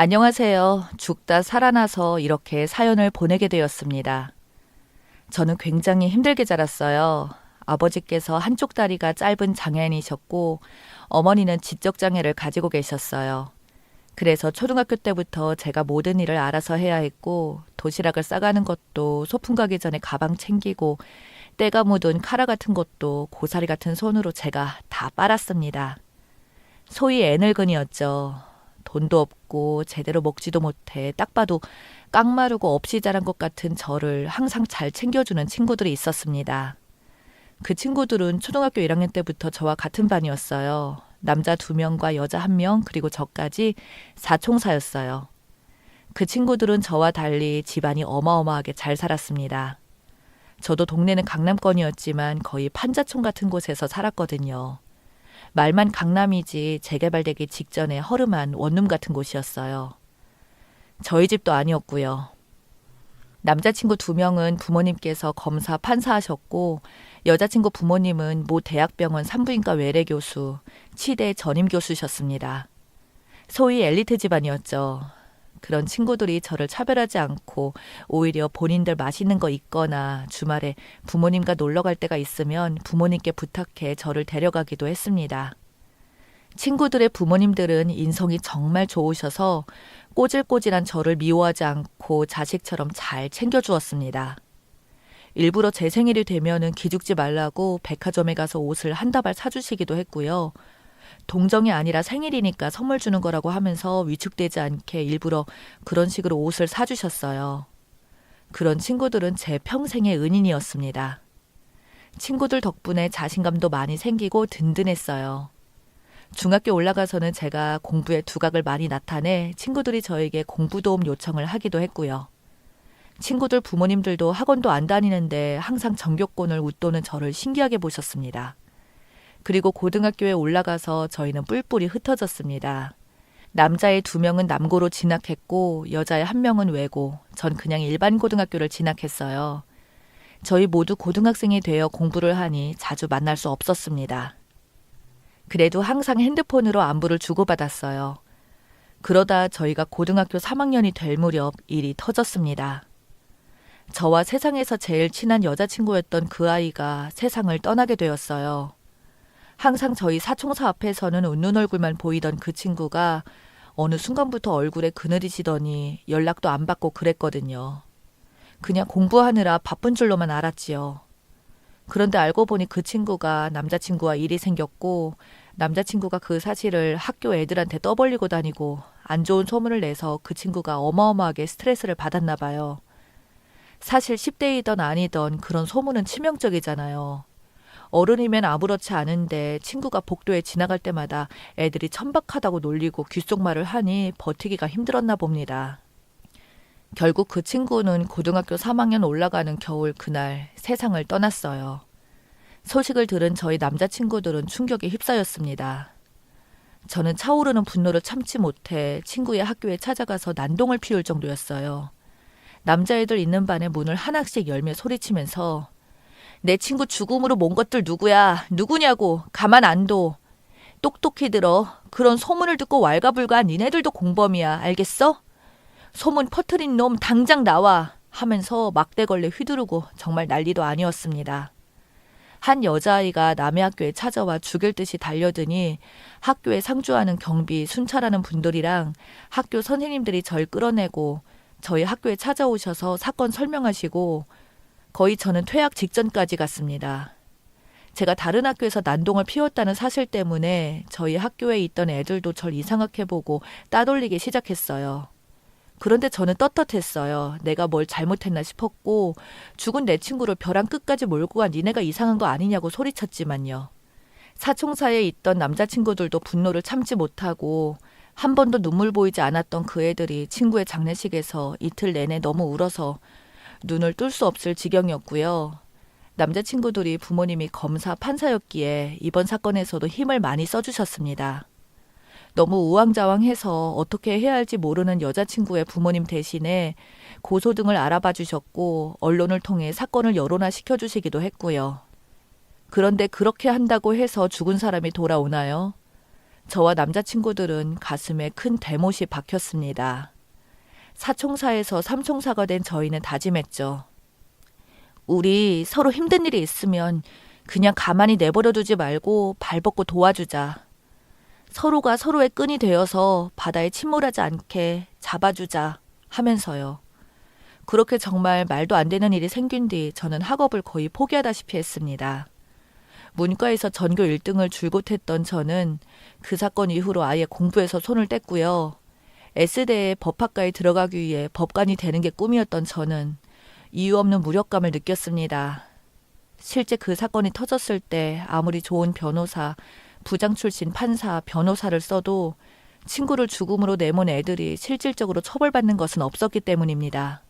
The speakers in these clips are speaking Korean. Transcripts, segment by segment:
안녕하세요. 죽다 살아나서 이렇게 사연을 보내게 되었습니다. 저는 굉장히 힘들게 자랐어요. 아버지께서 한쪽 다리가 짧은 장애인이셨고 어머니는 지적장애를 가지고 계셨어요. 그래서 초등학교 때부터 제가 모든 일을 알아서 해야 했고 도시락을 싸가는 것도 소풍 가기 전에 가방 챙기고 때가 묻은 카라 같은 것도 고사리 같은 손으로 제가 다 빨았습니다. 소위 애늙은이였죠. 돈도 없고 제대로 먹지도 못해 딱 봐도 깡마르고 없이 자란 것 같은 저를 항상 잘 챙겨주는 친구들이 있었습니다. 그 친구들은 초등학교 1학년 때부터 저와 같은 반이었어요. 남자 2명과 여자 1명 그리고 저까지 사총사였어요. 그 친구들은 저와 달리 집안이 어마어마하게 잘 살았습니다. 저도 동네는 강남권이었지만 거의 판자촌 같은 곳에서 살았거든요. 말만 강남이지 재개발되기 직전에 허름한 원룸 같은 곳이었어요. 저희 집도 아니었고요. 남자친구 2명은 부모님께서 검사 판사하셨고 여자친구 부모님은 모 대학병원 산부인과 외래교수, 치대 전임교수셨습니다. 소위 엘리트 집안이었죠. 그런 친구들이 저를 차별하지 않고 오히려 본인들 맛있는 거 있거나 주말에 부모님과 놀러 갈 때가 있으면 부모님께 부탁해 저를 데려가기도 했습니다. 친구들의 부모님들은 인성이 정말 좋으셔서 꼬질꼬질한 저를 미워하지 않고 자식처럼 잘 챙겨주었습니다. 일부러 제 생일이 되면은 기죽지 말라고 백화점에 가서 옷을 한 다발 사주시기도 했고요. 동정이 아니라 생일이니까 선물 주는 거라고 하면서 위축되지 않게 일부러 그런 식으로 옷을 사주셨어요. 그런 친구들은 제 평생의 은인이었습니다. 친구들 덕분에 자신감도 많이 생기고 든든했어요. 중학교 올라가서는 제가 공부에 두각을 많이 나타내 친구들이 저에게 공부 도움 요청을 하기도 했고요. 친구들 부모님들도 학원도 안 다니는데 항상 전교권을 웃도는 저를 신기하게 보셨습니다. 그리고 고등학교에 올라가서 저희는 뿔뿔이 흩어졌습니다. 남자의 2명은 남고로 진학했고 여자의 1명은 외고, 전 그냥 일반 고등학교를 진학했어요. 저희 모두 고등학생이 되어 공부를 하니 자주 만날 수 없었습니다. 그래도 항상 핸드폰으로 안부를 주고받았어요. 그러다 저희가 고등학교 3학년이 될 무렵 일이 터졌습니다. 저와 세상에서 제일 친한 여자친구였던 그 아이가 세상을 떠나게 되었어요. 항상 저희 사총사 앞에서는 웃는 얼굴만 보이던 그 친구가 어느 순간부터 얼굴에 그늘이 지더니 연락도 안 받고 그랬거든요. 그냥 공부하느라 바쁜 줄로만 알았지요. 그런데 알고 보니 그 친구가 남자친구와 일이 생겼고 남자친구가 그 사실을 학교 애들한테 떠벌리고 다니고 안 좋은 소문을 내서 그 친구가 어마어마하게 스트레스를 받았나 봐요. 사실 10대이던 아니던 그런 소문은 치명적이잖아요. 어른이면 아무렇지 않은데 친구가 복도에 지나갈 때마다 애들이 천박하다고 놀리고 귓속말을 하니 버티기가 힘들었나 봅니다. 결국 그 친구는 고등학교 3학년 올라가는 겨울 그날 세상을 떠났어요. 소식을 들은 저희 남자친구들은 충격에 휩싸였습니다. 저는 차오르는 분노를 참지 못해 친구의 학교에 찾아가서 난동을 피울 정도였어요. 남자애들 있는 반의 문을 하나씩 열며 소리치면서 내 친구 죽음으로 먼 것들 누구야? 누구냐고. 가만 안 둬. 똑똑히 들어. 그런 소문을 듣고 왈가불가 니네들도 공범이야. 알겠어? 소문 퍼뜨린 놈 당장 나와. 하면서 막대걸레 휘두르고 정말 난리도 아니었습니다. 한 여자아이가 남의 학교에 찾아와 죽일 듯이 달려드니 학교에 상주하는 경비, 순찰하는 분들이랑 학교 선생님들이 절 끌어내고 저희 학교에 찾아오셔서 사건 설명하시고 거의 저는 퇴학 직전까지 갔습니다. 제가 다른 학교에서 난동을 피웠다는 사실 때문에 저희 학교에 있던 애들도 절 이상하게 보고 따돌리기 시작했어요. 그런데 저는 떳떳했어요. 내가 뭘 잘못했나 싶었고 죽은 내 친구를 벼랑 끝까지 몰고 간 니네가 이상한 거 아니냐고 소리쳤지만요. 사총사에 있던 남자친구들도 분노를 참지 못하고 한 번도 눈물 보이지 않았던 그 애들이 친구의 장례식에서 이틀 내내 너무 울어서 눈을 뜰 수 없을 지경이었고요. 남자친구들이 부모님이 검사, 판사였기에 이번 사건에서도 힘을 많이 써주셨습니다. 너무 우왕좌왕해서 어떻게 해야 할지 모르는 여자친구의 부모님 대신에 고소 등을 알아봐 주셨고 언론을 통해 사건을 여론화시켜 주시기도 했고요. 그런데 그렇게 한다고 해서 죽은 사람이 돌아오나요? 저와 남자친구들은 가슴에 큰 대못이 박혔습니다. 사총사에서 삼총사가 된 저희는 다짐했죠. 우리 서로 힘든 일이 있으면 그냥 가만히 내버려 두지 말고 발벗고 도와주자. 서로가 서로의 끈이 되어서 바다에 침몰하지 않게 잡아주자 하면서요. 그렇게 정말 말도 안 되는 일이 생긴 뒤 저는 학업을 거의 포기하다시피 했습니다. 문과에서 전교 1등을 줄곧 했던 저는 그 사건 이후로 아예 공부에서 손을 뗐고요. S대의 법학과에 들어가기 위해 법관이 되는 게 꿈이었던 저는 이유 없는 무력감을 느꼈습니다. 실제 그 사건이 터졌을 때 아무리 좋은 변호사, 부장 출신 판사, 변호사를 써도 친구를 죽음으로 내몬 애들이 실질적으로 처벌받는 것은 없었기 때문입니다.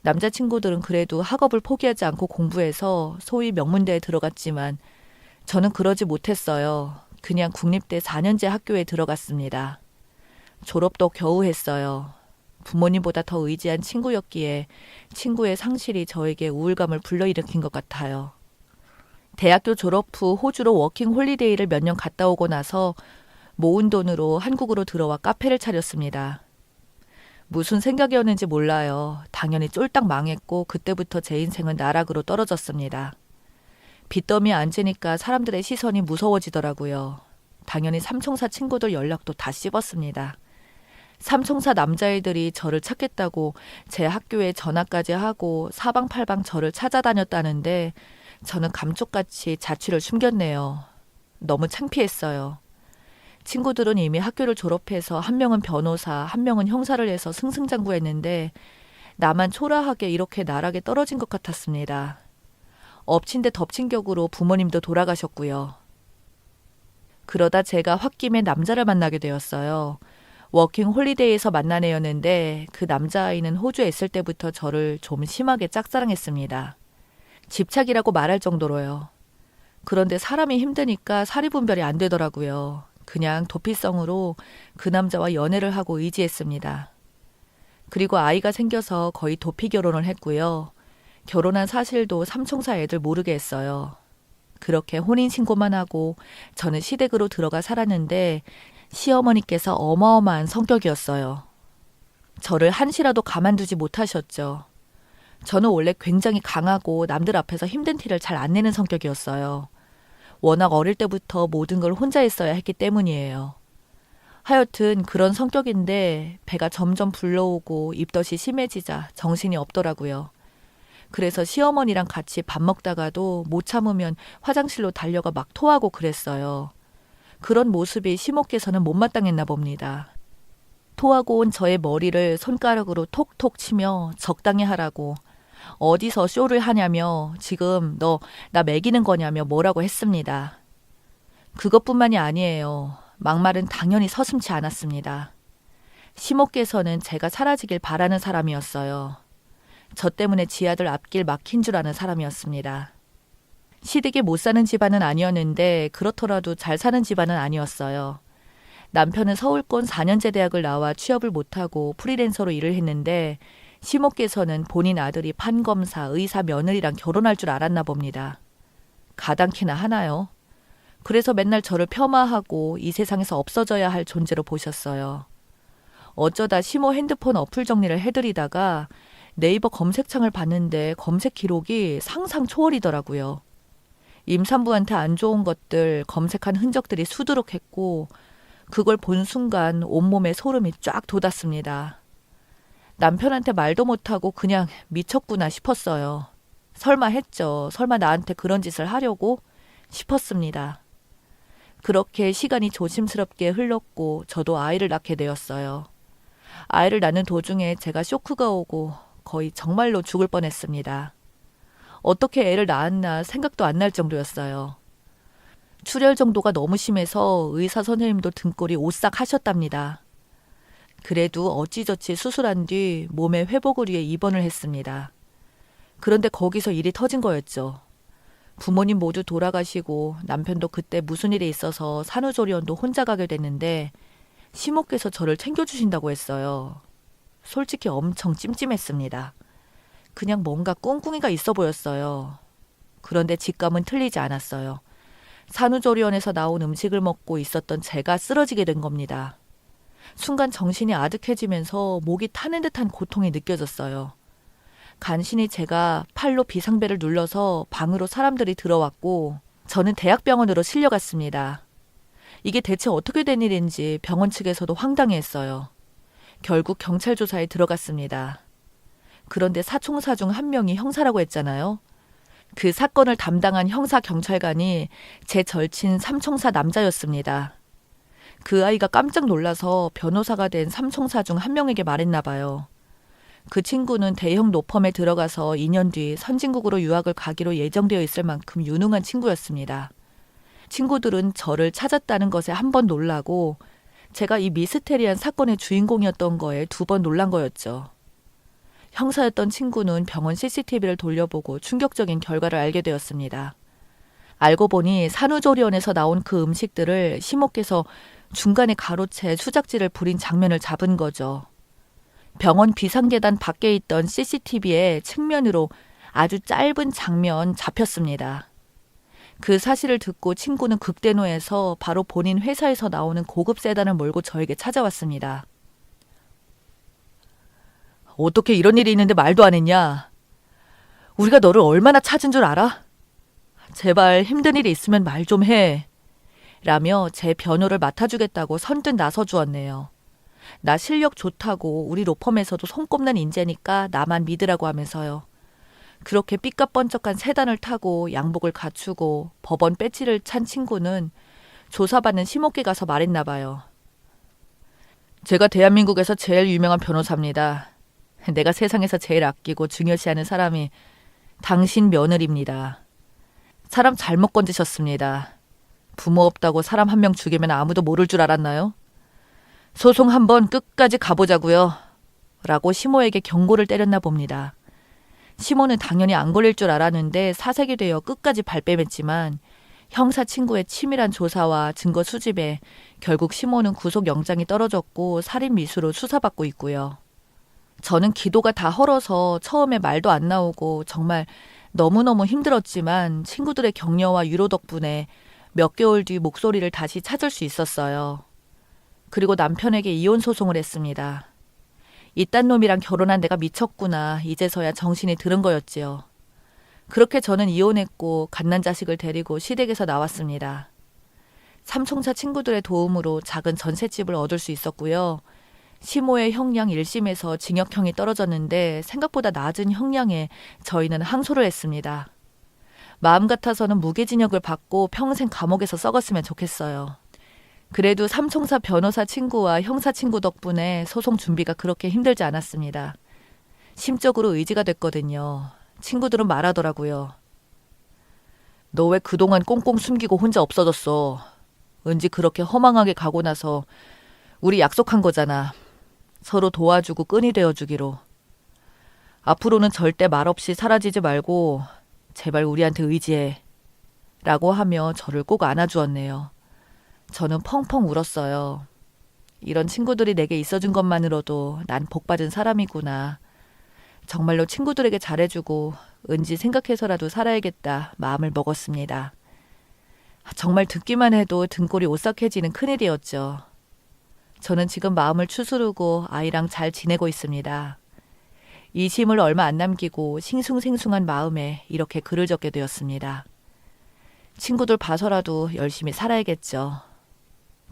남자친구들은 그래도 학업을 포기하지 않고 공부해서 소위 명문대에 들어갔지만 저는 그러지 못했어요. 그냥 국립대 4년제 학교에 들어갔습니다. 졸업도 겨우 했어요. 부모님보다 더 의지한 친구였기에 친구의 상실이 저에게 우울감을 불러일으킨 것 같아요. 대학교 졸업 후 호주로 워킹 홀리데이를 몇 년 갔다 오고 나서 모은 돈으로 한국으로 들어와 카페를 차렸습니다. 무슨 생각이었는지 몰라요. 당연히 쫄딱 망했고 그때부터 제 인생은 나락으로 떨어졌습니다. 빚더미에 앉으니까 사람들의 시선이 무서워지더라고요. 당연히 삼총사 친구들 연락도 다 씹었습니다. 삼총사 남자애들이 저를 찾겠다고 제 학교에 전화까지 하고 사방팔방 저를 찾아다녔다는데 저는 감쪽같이 자취를 숨겼네요. 너무 창피했어요. 친구들은 이미 학교를 졸업해서 한 명은 변호사, 한 명은 형사를 해서 승승장구했는데 나만 초라하게 이렇게 나락에 떨어진 것 같았습니다. 엎친 데 덮친 격으로 부모님도 돌아가셨고요. 그러다 제가 홧김에 남자를 만나게 되었어요. 워킹 홀리데이에서 만난 애였는데 그 남자아이는 호주에 있을 때부터 저를 좀 심하게 짝사랑했습니다. 집착이라고 말할 정도로요. 그런데 사람이 힘드니까 사리분별이 안 되더라고요. 그냥 도피성으로 그 남자와 연애를 하고 의지했습니다. 그리고 아이가 생겨서 거의 도피 결혼을 했고요. 결혼한 사실도 삼총사 애들 모르게 했어요. 그렇게 혼인신고만 하고 저는 시댁으로 들어가 살았는데 시어머니께서 어마어마한 성격이었어요. 저를 한시라도 가만두지 못하셨죠. 저는 원래 굉장히 강하고 남들 앞에서 힘든 티를 잘 안 내는 성격이었어요. 워낙 어릴 때부터 모든 걸 혼자 했어야 했기 때문이에요. 하여튼 그런 성격인데 배가 점점 불러오고 입덧이 심해지자 정신이 없더라고요. 그래서 시어머니랑 같이 밥 먹다가도 못 참으면 화장실로 달려가 막 토하고 그랬어요. 그런 모습이 시모께서는 못마땅했나 봅니다. 토하고 온 저의 머리를 손가락으로 톡톡 치며 적당히 하라고, 어디서 쇼를 하냐며, 지금 너 나 먹이는 거냐며 뭐라고 했습니다. 그것뿐만이 아니에요. 막말은 당연히 서슴지 않았습니다. 시모께서는 제가 사라지길 바라는 사람이었어요. 저 때문에 지 아들 앞길 막힌 줄 아는 사람이었습니다. 시댁에 못 사는 집안은 아니었는데 그렇더라도 잘 사는 집안은 아니었어요. 남편은 서울권 4년제 대학을 나와 취업을 못하고 프리랜서로 일을 했는데 시모께서는 본인 아들이 판검사, 의사 며느리랑 결혼할 줄 알았나 봅니다. 가당키나 하나요? 그래서 맨날 저를 폄하하고 이 세상에서 없어져야 할 존재로 보셨어요. 어쩌다 시모 핸드폰 어플 정리를 해드리다가 네이버 검색창을 봤는데 검색 기록이 상상 초월이더라고요. 임산부한테 안 좋은 것들 검색한 흔적들이 수두룩했고 그걸 본 순간 온몸에 소름이 쫙 돋았습니다. 남편한테 말도 못하고 그냥 미쳤구나 싶었어요. 설마 했죠. 설마 나한테 그런 짓을 하려고 싶었습니다. 그렇게 시간이 조심스럽게 흘렀고 저도 아이를 낳게 되었어요. 아이를 낳는 도중에 제가 쇼크가 오고 거의 정말로 죽을 뻔했습니다. 어떻게 애를 낳았나 생각도 안 날 정도였어요. 출혈 정도가 너무 심해서 의사 선생님도 등골이 오싹 하셨답니다. 그래도 어찌저찌 수술한 뒤 몸의 회복을 위해 입원을 했습니다. 그런데 거기서 일이 터진 거였죠. 부모님 모두 돌아가시고 남편도 그때 무슨 일이 있어서 산후조리원도 혼자 가게 됐는데 시모께서 저를 챙겨주신다고 했어요. 솔직히 엄청 찜찜했습니다. 그냥 뭔가 꿍꿍이가 있어 보였어요. 그런데 직감은 틀리지 않았어요. 산후조리원에서 나온 음식을 먹고 있었던 제가 쓰러지게 된 겁니다. 순간 정신이 아득해지면서 목이 타는 듯한 고통이 느껴졌어요. 간신히 제가 팔로 비상벨을 눌러서 방으로 사람들이 들어왔고 저는 대학병원으로 실려갔습니다. 이게 대체 어떻게 된 일인지 병원 측에서도 황당해했어요. 결국 경찰 조사에 들어갔습니다. 그런데 사총사 중 한 명이 형사라고 했잖아요. 그 사건을 담당한 형사 경찰관이 제 절친 삼총사 남자였습니다. 그 아이가 깜짝 놀라서 변호사가 된 삼총사 중 한 명에게 말했나 봐요. 그 친구는 대형 로펌에 들어가서 2년 뒤 선진국으로 유학을 가기로 예정되어 있을 만큼 유능한 친구였습니다. 친구들은 저를 찾았다는 것에 한 번 놀라고 제가 이 미스테리한 사건의 주인공이었던 거에 2번 놀란 거였죠. 형사였던 친구는 병원 CCTV를 돌려보고 충격적인 결과를 알게 되었습니다. 알고 보니 산후조리원에서 나온 그 음식들을 심호께서 중간에 가로채 수작질을 부린 장면을 잡은 거죠. 병원 비상계단 밖에 있던 CCTV의 측면으로 아주 짧은 장면 잡혔습니다. 그 사실을 듣고 친구는 극대노해서 바로 본인 회사에서 나오는 고급 세단을 몰고 저에게 찾아왔습니다. 어떻게 이런 일이 있는데 말도 안 했냐? 우리가 너를 얼마나 찾은 줄 알아? 제발 힘든 일이 있으면 말 좀 해. 라며 제 변호를 맡아주겠다고 선뜻 나서주었네요. 나 실력 좋다고 우리 로펌에서도 손꼽는 인재니까 나만 믿으라고 하면서요. 그렇게 삐까뻔쩍한 세단을 타고 양복을 갖추고 법원 배지를 찬 친구는 조사받는 심호께 가서 말했나 봐요. 제가 대한민국에서 제일 유명한 변호사입니다. 내가 세상에서 제일 아끼고 중요시하는 사람이 당신 며느리입니다. 사람 잘못 건드셨습니다. 부모 없다고 사람 한 명 죽이면 아무도 모를 줄 알았나요? 소송 한번 끝까지 가보자고요. 라고 시모에게 경고를 때렸나 봅니다. 시모는 당연히 안 걸릴 줄 알았는데 사색이 되어 끝까지 발뺌했지만 형사 친구의 치밀한 조사와 증거 수집에 결국 시모는 구속영장이 떨어졌고 살인 미수로 수사받고 있고요. 저는 기도가 다 헐어서 처음에 말도 안 나오고 정말 너무너무 힘들었지만 친구들의 격려와 위로 덕분에 몇 개월 뒤 목소리를 다시 찾을 수 있었어요. 그리고 남편에게 이혼 소송을 했습니다. 이딴 놈이랑 결혼한 내가 미쳤구나. 이제서야 정신이 들은 거였지요. 그렇게 저는 이혼했고 갓난 자식을 데리고 시댁에서 나왔습니다. 삼총사 친구들의 도움으로 작은 전셋집을 얻을 수 있었고요. 시모의 형량 1심에서 징역형이 떨어졌는데 생각보다 낮은 형량에 저희는 항소를 했습니다. 마음 같아서는 무기징역을 받고 평생 감옥에서 썩었으면 좋겠어요. 그래도 삼총사 변호사 친구와 형사 친구 덕분에 소송 준비가 그렇게 힘들지 않았습니다. 심적으로 의지가 됐거든요. 친구들은 말하더라고요. 너 왜 그동안 꽁꽁 숨기고 혼자 없어졌어? 은지 그렇게 허망하게 가고 나서 우리 약속한 거잖아. 서로 도와주고 끈이 되어주기로. 앞으로는 절대 말없이 사라지지 말고 제발 우리한테 의지해. 라고 하며 저를 꼭 안아주었네요. 저는 펑펑 울었어요. 이런 친구들이 내게 있어준 것만으로도 난 복받은 사람이구나. 정말로 친구들에게 잘해주고 은지 생각해서라도 살아야겠다 마음을 먹었습니다. 정말 듣기만 해도 등골이 오싹해지는 큰일이었죠. 저는 지금 마음을 추스르고 아이랑 잘 지내고 있습니다. 이 심을 얼마 안 남기고 싱숭생숭한 마음에 이렇게 글을 적게 되었습니다. 친구들 봐서라도 열심히 살아야겠죠.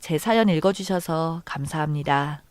제 사연 읽어주셔서 감사합니다.